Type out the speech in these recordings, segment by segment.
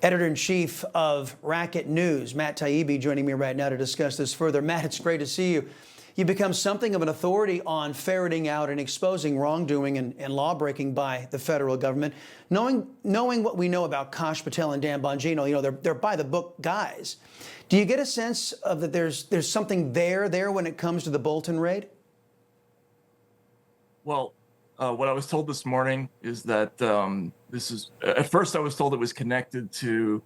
editor-in-chief of Racket News, Matt Taibbi, joining me right now to discuss this further. Matt, it's great to see you. You become something of an authority on ferreting out and exposing wrongdoing and law-breaking by the federal government. Knowing what we know about Kash Patel and Dan Bongino, you know, they're by-the-book guys. Do you get a sense of that there's something there when it comes to the Bolton raid? Well, what I was told this morning is that this is, at first I was told it was connected to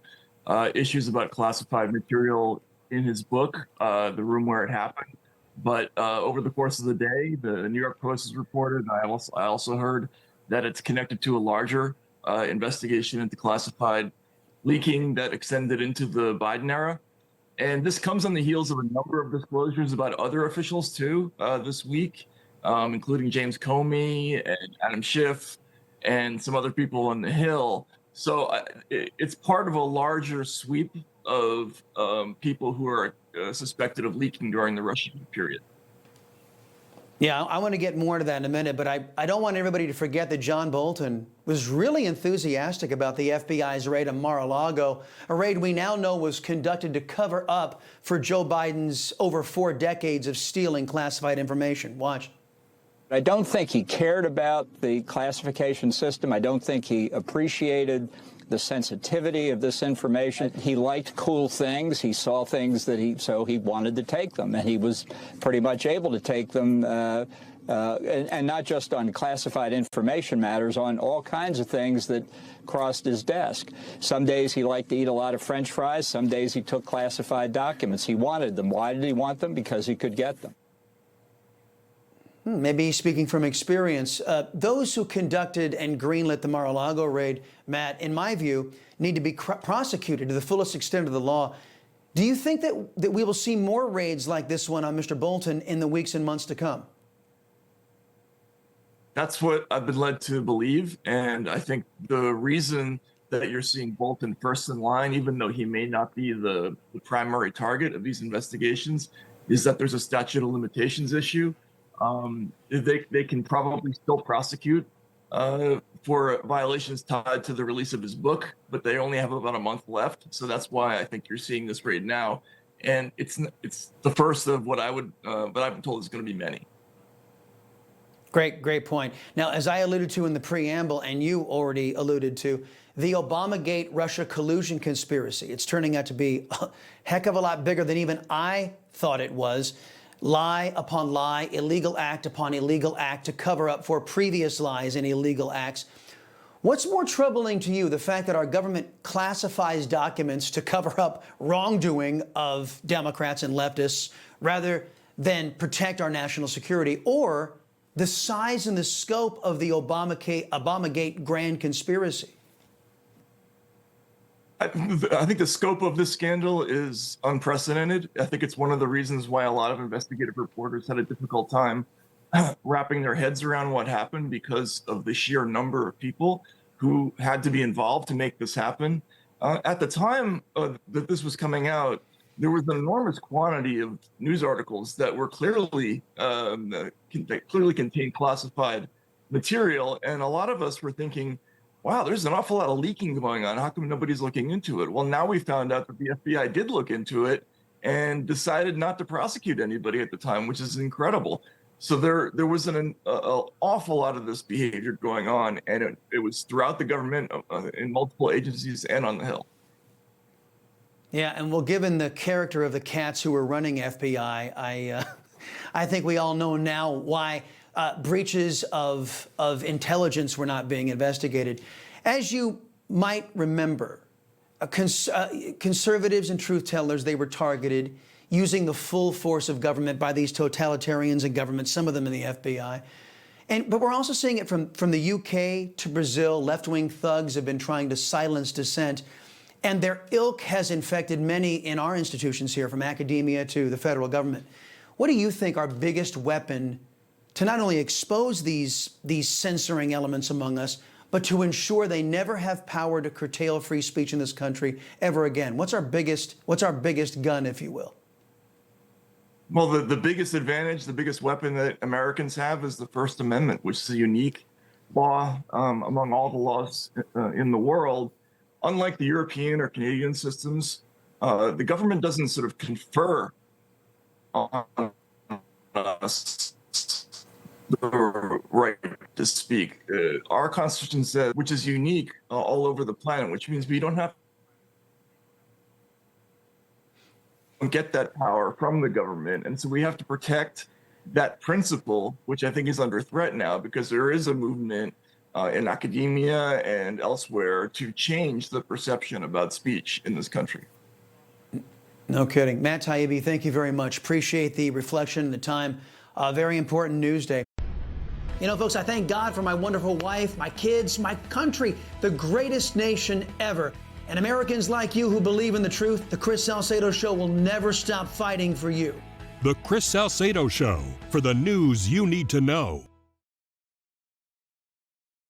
issues about classified material in his book, The Room Where It Happened. But over the course of the day, the New York Post has reported, I also heard that it's connected to a larger investigation into classified leaking that extended into the Biden era. And this comes on the heels of a number of disclosures about other officials too this week, including James Comey and Adam Schiff and some other people on the Hill. So it's part of a larger sweep of people who are suspected of leaking during the Russia period. Yeah, I want to get more to that in a minute, but I don't want everybody to forget that John Bolton was really enthusiastic about the FBI's raid on Mar-a-Lago, a raid we now know was conducted to cover up for Joe Biden's over 4 decades of stealing classified information. Watch. I don't think he cared about the classification system. I don't think he appreciated the sensitivity of this information. He liked cool things. He saw things that so he wanted to take them, and he was pretty much able to take them, and not just on classified information matters, on all kinds of things that crossed his desk. Some days he liked to eat a lot of French fries. Some days he took classified documents. He wanted them. Why did he want them? Because he could get them. Maybe he's speaking from experience. Those who conducted and greenlit the Mar-a-Lago raid, Matt, in my view, need to be prosecuted to the fullest extent of the law. Do you think that we will see more raids like this one on Mr. Bolton in the weeks and months to come? That's what I've been led to believe. And I think the reason that you're seeing Bolton first in line, even though he may not be the primary target of these investigations, is that there's a statute of limitations issue. They can probably still prosecute for violations tied to the release of his book, but they only have about a month left. So that's why I think you're seeing this raid now, and it's the first of what I've been told is going to be many. Great point. Now, as I alluded to in the preamble, and you already alluded to, the Obamagate Russia collusion conspiracy, it's turning out to be a heck of a lot bigger than even I thought it was. Lie upon lie, illegal act upon illegal act to cover up for previous lies and illegal acts. What's more troubling to you, the fact that our government classifies documents to cover up wrongdoing of Democrats and leftists rather than protect our national security, or the size and the scope of the Obamagate grand conspiracy? I think the scope of this scandal is unprecedented. I think it's one of the reasons why a lot of investigative reporters had a difficult time wrapping their heads around what happened, because of the sheer number of people who had to be involved to make this happen. At the time that this was coming out, there was an enormous quantity of news articles that were clearly contained classified material, and a lot of us were thinking, wow, there's an awful lot of leaking going on. How come nobody's looking into it? Well, now we found out that the FBI did look into it and decided not to prosecute anybody at the time, which is incredible. So there was an awful lot of this behavior going on, and it was throughout the government, in multiple agencies and on the Hill. Yeah, and well, given the character of the cats who were running FBI, I think we all know now why breaches of intelligence were not being investigated. As you might remember, conservatives and truth tellers, they were targeted using the full force of government by these totalitarians in government, some of them in the FBI. But we're also seeing it from the UK to Brazil. Left-wing thugs have been trying to silence dissent, and their ilk has infected many in our institutions here, from academia to the federal government. What do you think our biggest weapon to not only expose these censoring elements among us, but to ensure they never have power to curtail free speech in this country ever again? What's our biggest gun, if you will? Well, the biggest advantage, the biggest weapon that Americans have is the First Amendment, which is a unique law among all the laws in the world. unlike the European or Canadian systems, the government doesn't sort of confer on us the right to speak. Our Constitution says, which is unique all over the planet, which means we don't have to get that power from the government. And so we have to protect that principle, which I think is under threat now, because there is a movement in academia and elsewhere to change the perception about speech in this country. No kidding. Matt Taibbi, thank you very much. Appreciate the reflection and the time. Very important news day. You know, folks, I thank God for my wonderful wife, my kids, my country, the greatest nation ever. And Americans like you who believe in the truth, the Chris Salcedo Show will never stop fighting for you. The Chris Salcedo Show, for the news you need to know.